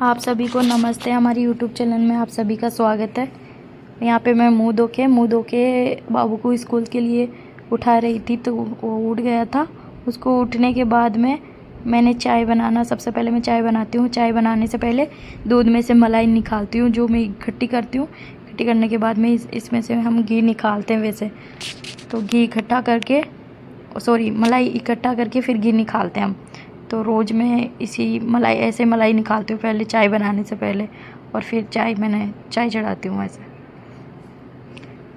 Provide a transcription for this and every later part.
आप सभी को नमस्ते। हमारी यूट्यूब चैनल में आप सभी का स्वागत है। यहाँ पे मैं मुंह धो के बाबू को स्कूल के लिए उठा रही थी, तो वो उठ गया था। उसको उठने के बाद में मैंने चाय बनाना, सबसे पहले मैं चाय बनाती हूँ। चाय बनाने से पहले दूध में से मलाई निकालती हूँ, जो मैं इकट्ठी करती हूँ। इकट्ठी करने के बाद में इसमें से हम घी निकालते हैं। वैसे तो घी इकट्ठा करके, मलाई इकट्ठा करके फिर घी निकालते हैं हम। तो रोज़ मैं ऐसे मलाई निकालती हूँ पहले, चाय बनाने से पहले, और फिर चाय चढ़ाती हूँ। ऐसे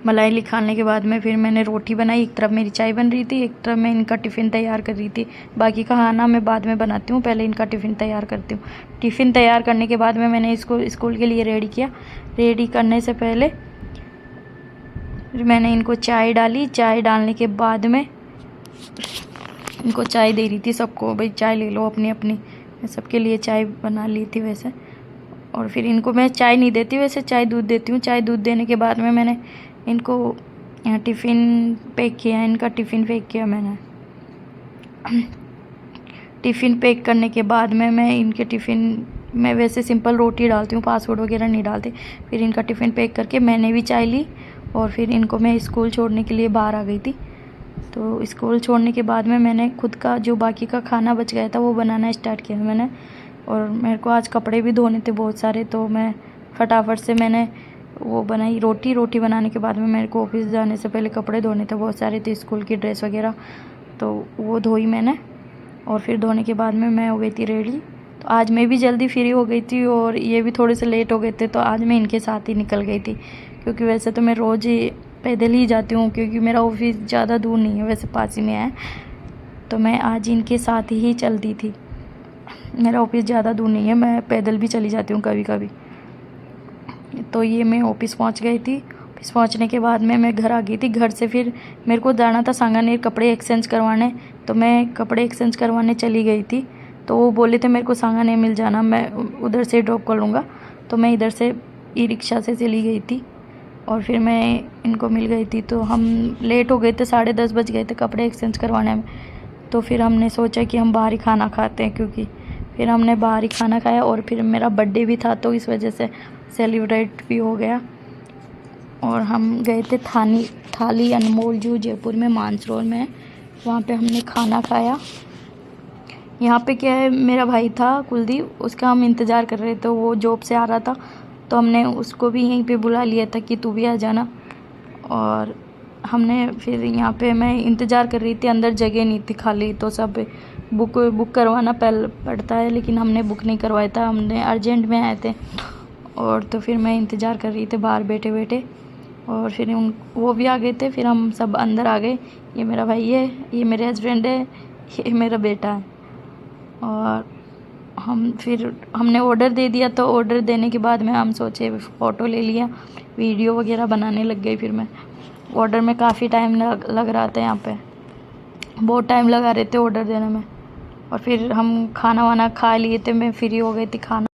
मलाई निकालने के बाद में फिर मैंने रोटी बनाई। एक तरफ मेरी चाय बन रही थी, एक तरफ मैं इनका टिफ़िन तैयार कर रही थी। बाकी का खाना मैं बाद में बनाती हूँ, पहले इनका टिफ़िन तैयार करती हूँ। टिफ़िन तैयार करने के बाद में मैंने इसको स्कूल के लिए रेडी किया। रेडी करने से पहले मैंने इनको चाय डाली। चाय डालने के बाद में इनको चाय दे रही थी सबको, भाई चाय ले लो अपनी अपनी। मैं सबके लिए चाय बना ली थी वैसे। और फिर इनको मैं चाय नहीं देती, वैसे चाय दूध देती हूँ। चाय दूध देने के बाद में मैंने इनको टिफ़िन पैक किया। इनका टिफ़िन पैक किया मैंने। टिफ़िन पैक करने के बाद में मैं इनके टिफ़िन में वैसे सिंपल रोटी डालती हूँ, फास्ट फूड वगैरह नहीं डालती। फिर इनका टिफ़िन पैक करके मैंने भी चाय ली, और फिर इनको मैं स्कूल छोड़ने के लिए बाहर आ गई थी। तो स्कूल छोड़ने के बाद में मैंने खुद का जो बाकी का खाना बच गया था वो बनाना स्टार्ट किया मैंने। और मेरे को आज कपड़े भी धोने थे बहुत सारे, तो मैं फटाफट से मैंने वो बनाई रोटी बनाने के बाद में मेरे को ऑफिस जाने से पहले कपड़े धोने थे बहुत सारे, थे स्कूल की ड्रेस वगैरह, तो वो धोई मैंने। और फिर धोने के बाद में मैं हो गई थी रेडी। तो आज मैं भी जल्दी फ्री हो गई थी और ये भी थोड़े से लेट हो गए थे, तो आज मैं इनके साथ ही निकल गई थी। क्योंकि वैसे तो मैं रोज़ ही पैदल ही जाती हूँ, क्योंकि मेरा ऑफिस ज़्यादा दूर नहीं है, वैसे पास ही में है। तो मैं आज इनके साथ ही चलती थी। मेरा ऑफिस ज़्यादा दूर नहीं है, मैं पैदल भी चली जाती हूँ कभी कभी। तो ये मैं ऑफिस पहुँच गई थी। ऑफिस पहुँचने के बाद में मैं घर आ गई थी। घर से फिर मेरे को जाना था सांगानेर कपड़े एक्सचेंज करवाने, तो मैं कपड़े एक्सचेंज करवाने चली गई थी। तो वो बोले थे मेरे को सांगानेर मिल जाना, मैं उधर से ड्रॉप कर लूँगा। तो मैं इधर से ई रिक्शा से चली गई थी और फिर मैं इनको मिल गई थी। तो हम लेट हो गए थे, 10:30 बज गए थे कपड़े एक्सचेंज करवाने में। तो फिर हमने सोचा कि हम बाहर ही खाना खाते हैं, क्योंकि फिर हमने बाहर ही खाना खाया। और फिर मेरा बर्थडे भी था, तो इस वजह से सेलिब्रेट भी हो गया। और हम गए थे थाली अनमोल, जो जयपुर में मानसरोवर में है, वहाँ पे हमने खाना खाया। यहाँ पे क्या है, मेरा भाई था कुलदीप, उसका हम इंतज़ार कर रहे थे। वो जॉब से आ रहा था, तो हमने उसको भी यहीं पे बुला लिया था कि तू भी आ जाना। और हमने फिर यहाँ पे मैं इंतज़ार कर रही थी, अंदर जगह नहीं थी खाली, तो सब बुक करवाना पड़ता है, लेकिन हमने बुक नहीं करवाया था, हमने अर्जेंट में आए थे। और तो फिर मैं इंतज़ार कर रही थी बाहर बैठे बैठे, और फिर वो भी आ गए थे। फिर हम सब अंदर आ गए। ये मेरा भाई है, ये मेरे हस्बैंड है, ये मेरा बेटा है। और हमने ऑर्डर दे दिया। तो ऑर्डर देने के बाद में हम सोचे, फ़ोटो ले लिया, वीडियो वगैरह बनाने लग गई। फिर मैं ऑर्डर में काफ़ी टाइम लग रहा था, यहाँ पे बहुत टाइम लगा रहे थे ऑर्डर देने में। और फिर हम खाना वाना खा लिए थे, मैं फ्री हो गई थी। खाना